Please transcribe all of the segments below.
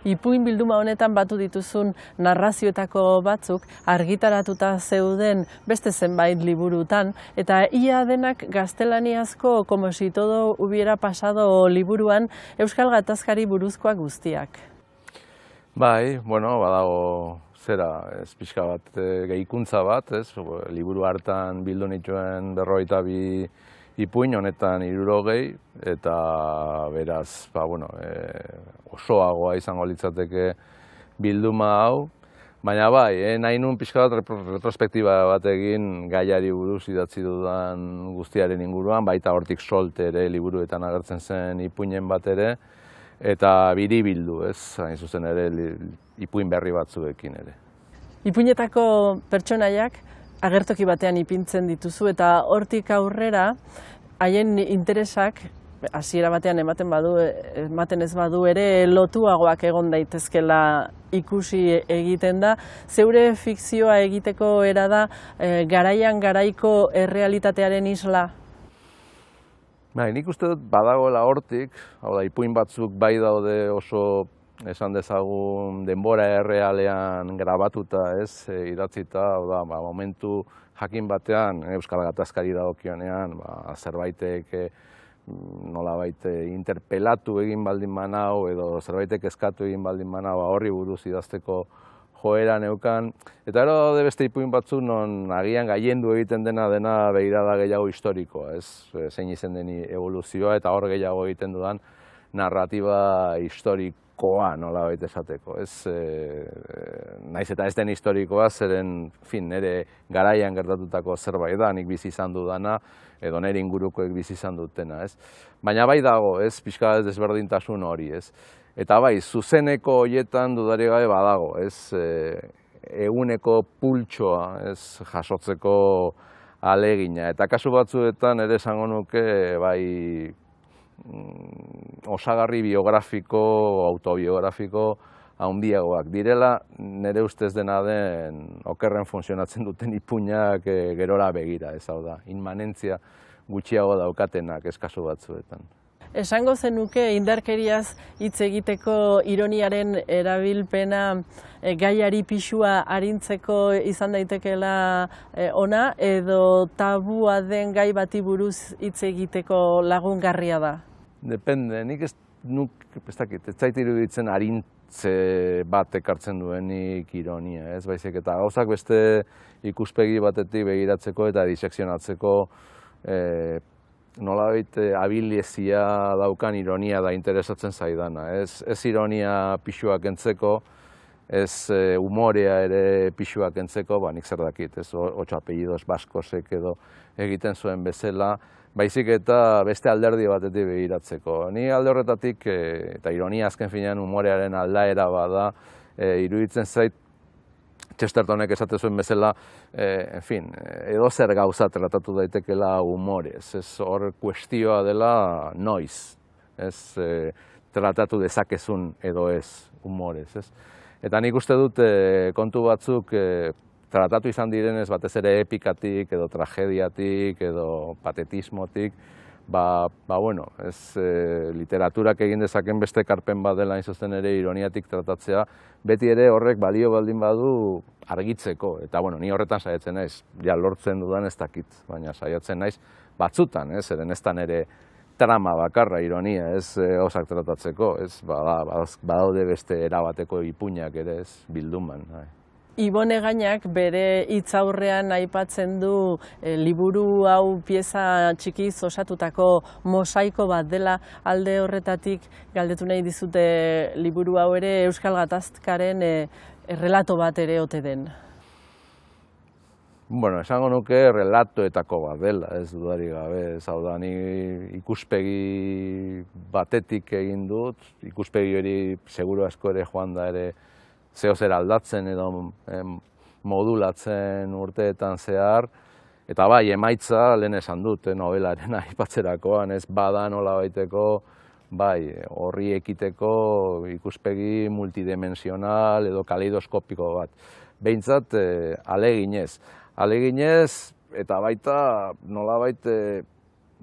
Ipuin bilduma honetan batu dituzun narrazioetako batzuk argitaratuta zeuden beste zenbait liburutan, eta ia denak gaztelaniazko Como si todo hubiera pasado liburuan Euskal Gatazkari buruzkoak guztiak. Bai, bueno, badago zera, ez pixka bat, gehikuntza bat, ez, liburu hartan bildu nituen 42 ipuin, honetan 60, eta beraz, bueno, osoagoa izango litzateke bilduma hau, baina bai, nahi nun pixka bat retrospektiba bat egin gaiari buruz idatzi dudan guztiaren inguruan, baita hortik Solte ere liburuetan agertzen zen ipuinen bat ere, eta biribildu, ez, hain zuzen ere ipuin berri batzuekin ere. Ipuinetako pertsonaiak agertoki batean ipintzen dituzu eta hortik aurrera haien interesak hasiera batean ematen ez badu ere lotuagoak egon daitezkela ikusi egiten da. Zeure fikzioa egiteko era da garaian garaiko errealitatearen isla? Bai, nik uste dut badagoela hortik, hau da, ipuin batzuk bai daude oso esan dezagun denbora errealean grabatuta, ez, idatzita, hau da, momentu jakin batean, Euskal Gatazkari dagokionean, zerbaitek nolabait interpelatu egin baldin manau, edo zerbaitek eskatu egin baldin manau, horri buruz idazteko joera neukan, eta ero daude beste ipuin batzu non agian gailendu egiten dena begirada gehiago historikoa, ez, zein izen deni evoluzioa, eta hor gehiago egiten dudan narratiba historikoa nolabait esateko, ez, naiz eta ez den historikoa, zeren, nire garaian gertatutako zerbait da, nik bizi izan dudana, edo nire ingurukoek bizi izan dutena, ez. Baina bai dago, ez, pixka ez desberdintasun hori, ez. Eta bai, zuzeneko horietan dudarik gabe badago, ez, eguneko pultsoa, ez, jasotzeko alegina. Eta kasu batzuetan ere esango nuke, bai, osagarri biografiko, autobiografiko handiagoak direla, nire ustez dena den okerren funtzionatzen duten ipuinak gerora begira, ez hau da, inmanentzia gutxiago daukatenak ez kasu batzuetan. Esango zenuke indarkeriaz hitz egiteko ironiaren erabilpena gaiari pixua arintzeko izan daitekeela ona, edo tabua den gai bati buruz hitz egiteko lagungarria da? Depende, nik ez zait iruditzen arintze bat ekartzen duenik ironia, ez baizik, eta gauzak beste ikuspegi batetik begiratzeko eta disekzionatzeko nolabait abiliezia daukan ironia da interesatzen zaidana. Ez ironia pixuak entzeko, ez humorea ere pixuak entzeko, nik zer dakit, ez otxo apellidos baskosek edo egiten zuen bezala, baizik eta beste alderdi batetik begiratzeko. Ni alde horretatik, eta ironia azken finean humorearen aldaera bada, iruditzen zait, Chestertonek esate zuen bezala, edo zer gauza tratatu daitekela humorez. Ez hor kuestioa dela noiz, tratatu dezakezun edo ez humorez. Eta nik uste dut kontu batzuk tratatu izan direnez batez ere epikatik edo tragediatik edo patetismotik, bueno, literaturak egin dezaken beste ekarpen bat dela inzuzen ere ironiatik tratatzea, beti ere horrek balio baldin badu argitzeko, eta bueno, ni horretan saiatzen naiz, ja lortzen dudan ez dakit, baina saiatzen naiz batzutan, eren ez da nire trama bakarra ironia, ez osak tratatzeko, badaude beste erabateko ipuinak ere, ez bilduman. Ibon Egainak bere hitzaurrean aipatzen du liburu hau pieza txikiz osatutako mosaiko bat dela. Alde horretatik galdetu nahi dizute liburu hau ere Euskal Gatazkaren errelato bat ere ote den. Bueno, esango nuke relatoetako bat dela, ez dudari gabe, ez hau da, ni ikuspegi batetik egin dut, ikuspegi hori seguru asko ere joan da ere zeo zer aldatzen edo modulatzen urteetan zehar, eta bai, emaitza lehen esan dut nobelaren aipatzerakoan, ez bada nola baiteko, bai, horri ekiteko ikuspegi multidimensional edo kaleidoskopiko bat. Behintzat, aleginez. Aleginez, eta baita nolabait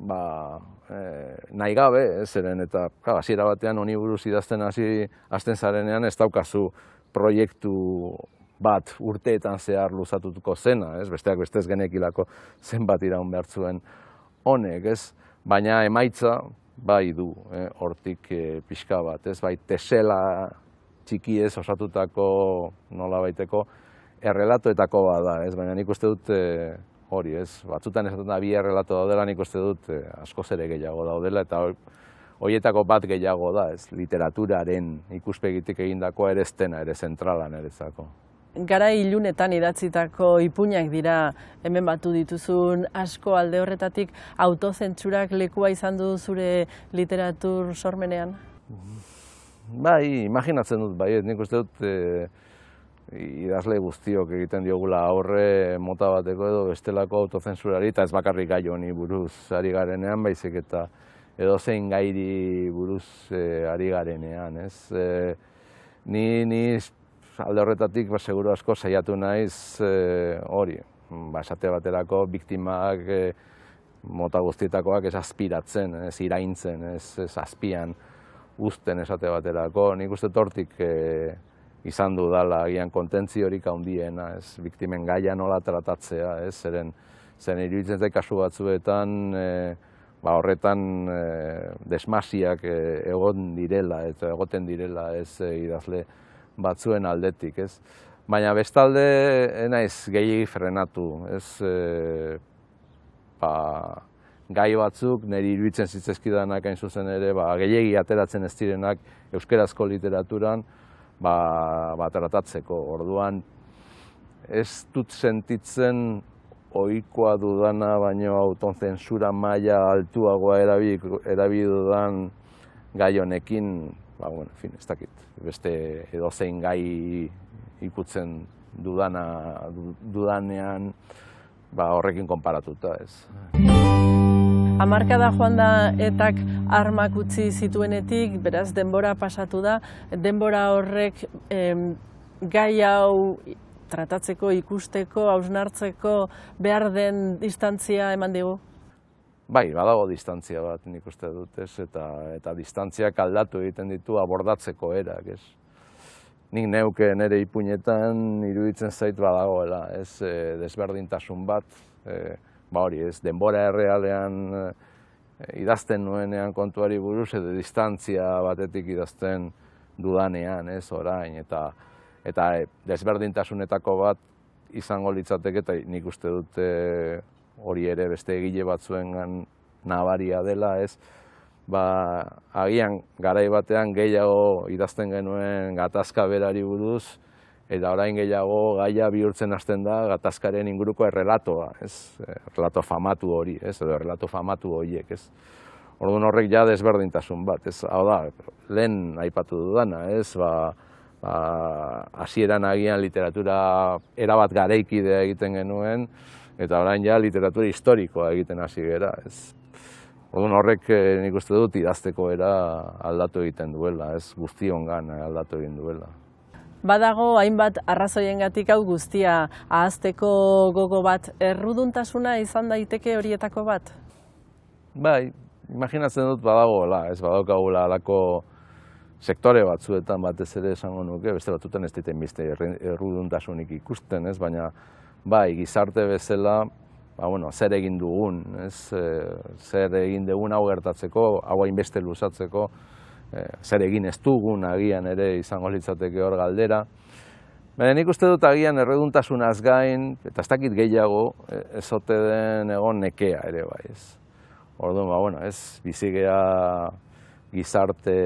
nahi gabe, zeren eta hasiera batean honi buruz idazten hasten zarenean ez daukazu proiektu bat urteetan zehar luzatuko zena, besteak bestez genekilako zenbat iraun behar zuen honek, baina emaitza bai du hortik pixka bat, bai tesela txikiez osatutako nolabaiteko errelatoetako bada, baina nik uste dut hori, batzutan esaten da bi errelato daudela, nik uste dut askoz ere gehiago daudela, eta horietako bat gehiago da, literaturaren ikuspegitik egindakoa ere ez dena, ere zentrala niretzako. Garai ilunetan idatzitako ipuinak dira hemen batu dituzun asko, alde horretatik autozentsurak lekua izan du zure literatur sormenean? Bai, imaginatzen dut, bai, nik uste dut idazle guztiok egiten diogula aurre mota bateko edo bestelako autozentsurari, eta ez bakarrik gai honi buruz ari garenean, baizik eta edozein gairi buruz ari garenean. Ni alde horretatik seguru asko saiatu naiz hori, esate baterako biktimak mota guztietakoak ez aspiratzen, ez iraintzen, ez azpian uzten esate baterako. Nik uste hortik izan du dala agian kontentziorik handiena, biktimen gaia nola tratatzea, zeren iruditzen zait kasu batzuetan horretan desmasiak egon direla eta egoten direla idazle batzuen aldetik, baina bestalde naiz gehiegi frenatu, gai batzuk niri iruditzen zitzaizkidanak hain zuzen ere gehiegi ateratzen ez direnak euskarazko literaturan tratatzeko. Orduan ez dut sentitzen ohikoa dudana, baino autozentsura maila altuagoa erabili dudan gai honekin, ez dakit, beste edozein gai ikutzen dudanean horrekin konparatuta, Hamarkada joan da etak armak utzi zituenetik, beraz denbora pasatu da, denbora horrek gai hau tratatzeko, ikusteko, hausnartzeko behar den distantzia eman digu? Bai, badago distantzia bat nik uste dut, eta distantziak aldatu egiten ditu abordatzeko erak, Nik neuke nire ipuinetan iruditzen zait badagoela, desberdintasun bat, hori, denbora errealean idazten nuenean kontuari buruz, edo distantzia batetik idazten dudanean, orain, eta desberdintasunetako bat izango litzateke, eta nik uste dut hori ere beste egile batzuengan nabaria dela, agian garai batean gehiago idazten genuen gatazka berari buruz, eta orain gehiago gaia bihurtzen hasten da gatazkaren inguruko errelatoa, errelato famatu hori, edo errelato famatu horiek. Orduan horrek ja desberdintasun bat, hau da, lehen aipatu dudana, hasieran agian literatura erabat garaikidea egiten genuen, eta orain ja literatura historikoa egiten hasi gera. Orduan horrek nik uste dut idazteko era aldatu egiten duela, guztiongan aldatu egin duela. Badago hainbat arrazoiengatik hau guztia ahazteko gogo bat, erruduntasuna izan daiteke horietako bat? Bai, imaginatzen dut badagoela, badaukagula halako sektore batzuetan batez ere esango nuke, beste batzuetan ez diten beste erruduntasunik ikusten, baina bai, gizarte bezala, zer egin dugun, zer egin dugun hau gertatzeko, hau hainbeste luzatzeko, zer egin ez dugun agian ere izango litzateke hor galdera. Baina nik uste dut agian erreduntasunaz gain, eta ez dakit gehiago, ez ote den egon nekea ere bai. Orduan, bizigea gizarte,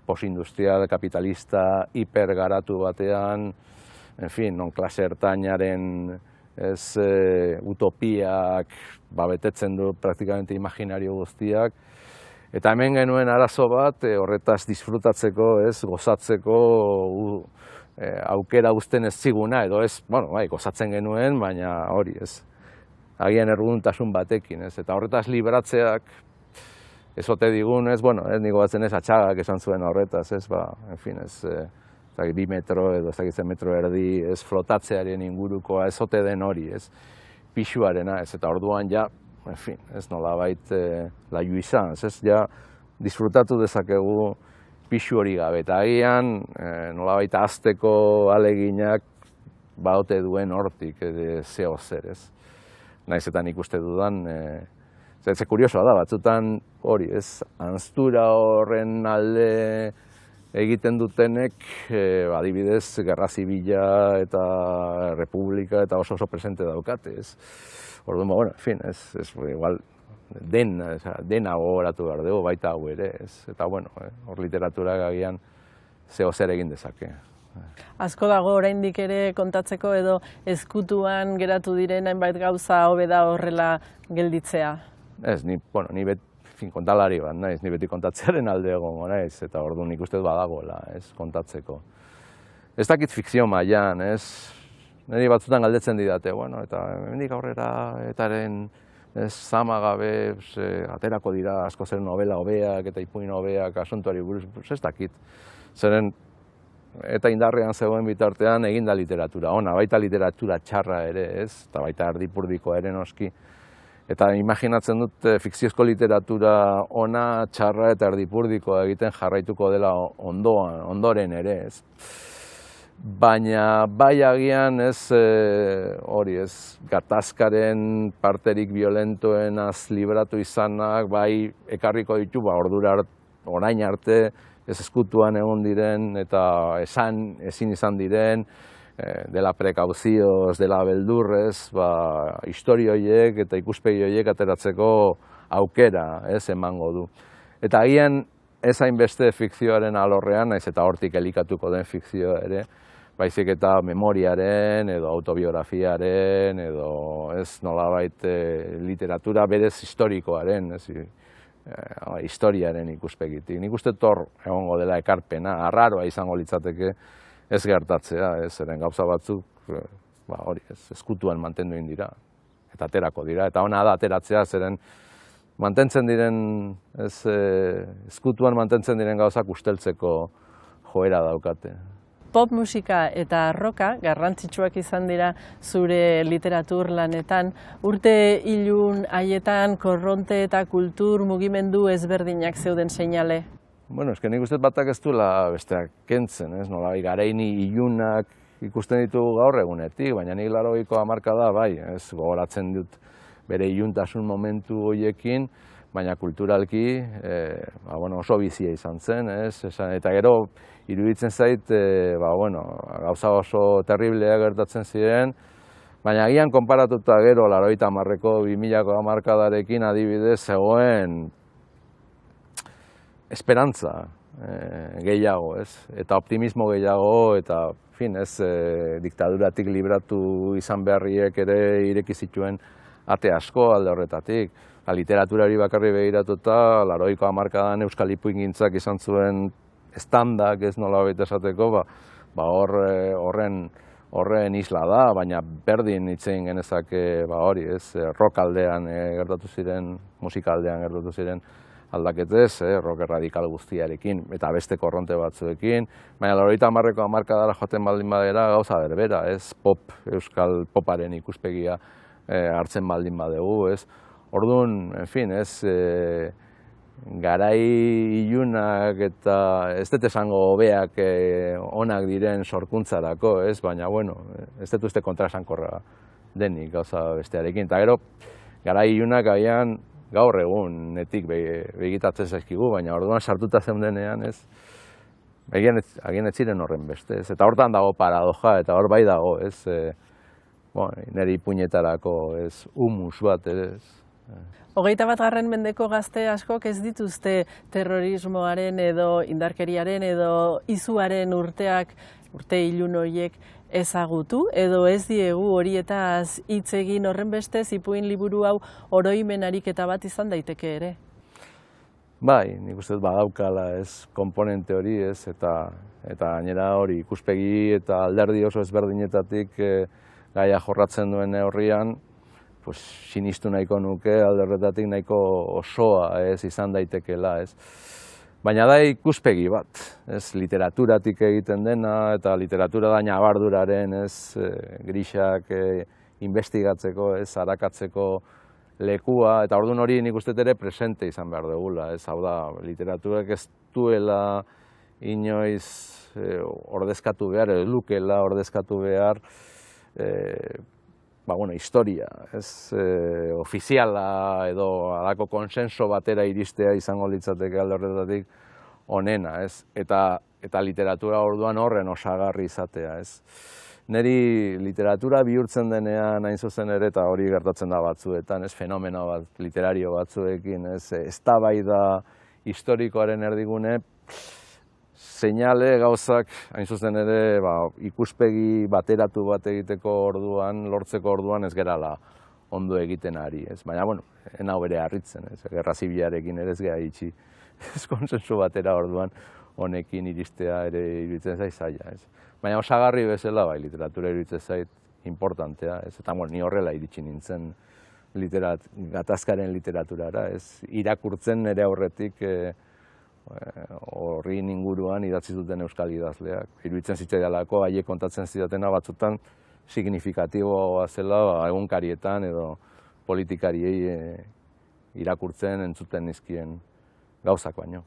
postindustrial, kapitalista, hipergaratu batean, non klase ertainaren utopiak betetzen du praktikamente imaginario guztiak. Eta hemen genuen arazo bat horretaz disfrutatzeko, gozatzeko aukera uzten ez ziguna, edo gozatzen genuen, baina hori, agian erruduntasun batekin, eta horretaz libratzeak ez ote digun, niko batzen atxagak esan zuen horretaz, 2 metro edo 3 metro erdi flotatzearen ingurukoa ez ote den hori, pixuarena, ez, eta orduan ja, en fin, ez nolabait la jouissance, ez, ja, disfrutatu dezakegu pixu hori gabe, eta agian nolabait azteko aleginak baote duen hortik zeo zer, ez. Naiz eta nik uste dudan, ze kuriosoa da, batzutan hori, ez, anztura horren alde egiten dutenek, adibidez, Gerra Zibila eta Republika eta oso presente daukate, ez. Orduan, bueno, en fin, ez, igual, dena gogoratu behar dugu, baita hau ere, ez. Eta, bueno, hor literaturak agian zeo zer egin dezake. Asko dago oraindik ere kontatzeko edo ezkutuan geratu diren hainbait gauza hobe da horrela gelditzea? Ez, ni beti kontalari bat naiz, ni beti kontatzearen alde egongo naiz, eta orduan nik uste dut badagoela, ez, kontatzeko. Ez dakit fikzio mailan, ez, niri batzutan galdetzen didate, bueno, eta hemendik aurrera etaren zama gabe aterako dira asko zer novela hobeak eta ipuin hobeak asuntuari buruz, ez dakit. Zeren, eta indarrean zegoen bitartean eginda literatura ona, baita literatura txarra ere, ez, eta baita erdipurdikoa ere noski. Eta imaginatzen dut fikziozko literatura ona, txarra eta erdipurdikoa egiten jarraituko dela ondoren ere, ez. Baina bai agian ez hori, ez, gatazkaren parterik violentoenaz libratu izanak, bai ekarriko ditu, orain arte, ez ezkutuan egon diren eta ezin izan diren, dela prekauzioz, dela beldurrez, historio horiek eta ikuspegi horiek ateratzeko aukera emango du. Eta agian ez hainbeste fikzioaren alorrean, naiz eta hortik elikatuko den fikzioa ere, baizik eta memoriaren edo autobiografiaren edo ez nolabait literatura berez historikoaren, historiaren ikuspegitik. Nik uste hor egongo dela ekarpena, arraroa izango litzateke ez gertatzea, zeren gauza batzuk, hori, ezkutuan mantendu egin dira, eta aterako dira, eta ona da ateratzea, zeren mantentzen diren, ezkutuan mantentzen diren gauzak usteltzeko joera daukate. Pop musika eta rocka garrantzitsuak izan dira zure literatur lanetan. Urte ilun haietan korronte eta kultur mugimendu ezberdinak zeuden seinale. Bueno, eske nik uste batak ez duela besteak kentzen, ez? Nolabait garaini ilunak ikusten ditugu gaur egunetik, baina nik 80ko hamarkada bai, ez, gogoratzen dut bere iluntasun momentu horiekin, baina kulturalki oso bizia izan zen, ez? Eta gero iruditzen zait, gauza oso terriblea gertatzen ziren, baina agian konparatuta gero 80ko 2000ko hamarkadarekin adibidez zegoen esperantza gehiago, ez? Eta optimismo gehiago, eta, fin, ez, diktaduratik libratu izan beharriek ere ireki zituen ate asko alde horretatik. Literaturari bakarri begiratuta, 80ko hamarkadan euskal ipuingintzak izan zuen estandak, ez nolabait esateko, horren isla da, baina berdin hitzein genezake hori, ez, rock aldean gertatu ziren, musika aldean gertatu ziren aldaketez, rock radikal guztiarekin, eta beste korronte batzuekin, baina 80ko hamarkadara joaten baldin badera gauza berbera, ez, euskal poparen ikuspegia hartzen baldin badegu, ez. Orduan, en fin, ez, garai ilunak eta ez dut esango hobeak onak diren sorkuntzarako, ez, baina, bueno, ez dut uste kontraesankorra denik gauza bestearekin. Eta gero, garai ilunak agian gaur egunetik begitatzen zaizkigu, baina orduan sartuta zeudenean, ez, agian ez ziren horren beste, ez, eta hortan dago paradoja, eta hor bai dago, ez, nire ipuinetarako, ez, humus bat, ez. 21. mendeko gazte askok ez dituzte terrorismoaren edo indarkeriaren edo izuaren urte ilun horiek ezagutu, edo ez diegu horietaz hitz egin horren bestez ipuin liburu hau oroimen ariketa bat izan daiteke ere? Bai, nik uste dut badaukala, ez, konponente hori, ez, eta gainera hori ikuspegi eta alderdi oso ezberdinetatik gaia jorratzen duen neurrian, sinistu nahiko nuke, alde horretatik nahiko osoa ez izan daitekeela, ez. Baina da ikuspegi bat, ez, literaturatik egiten dena, eta literatura da nabarduraren, ez, grisak investigatzeko, ez, arakatzeko lekua, eta orduan hori nik uste ere presente izan behar dugula, ez, hau da, literaturak ez duela inoiz ordezkatu behar, edo lukela ordezkatu behar, historia, ez, ofiziala edo alako konsenso batera iristea izango litzateke alde horretatik onena, ez, eta literatura orduan horren osagarri izatea, ez. Neri literatura bihurtzen denean hain zuzen ere, eta hori gertatzen da batzuetan, ez, fenomeno bat, literario batzuekin, ez, eztabaida historikoaren erdigune, seinale gauzak, hain zuzen ere, ikuspegi bateratu bat egiteko orduan, lortzeko orduan ez gerala ondo egiten ari, ez. Baina, ena bere harritzen, ez, gerra zibilarekin ere ez geha itxi, ez konsensu batera orduan honekin iristea ere iruditzen zait zaila, ez. Baina osagarri bezala, literatura iruditzen zait importantea, ez. Eta, ni horrela iritsi nintzen gatazkaren literaturara, ez. Irakurtzen ere aurretik horri inguruan idatzi duten euskal idazleak. Iruditzen zitzaidalako, haiek kontatzen zidatena batzutan signifikatiboa zela egunkarietan edo politikariei irakurtzen entzuten nizkien gauzak baino.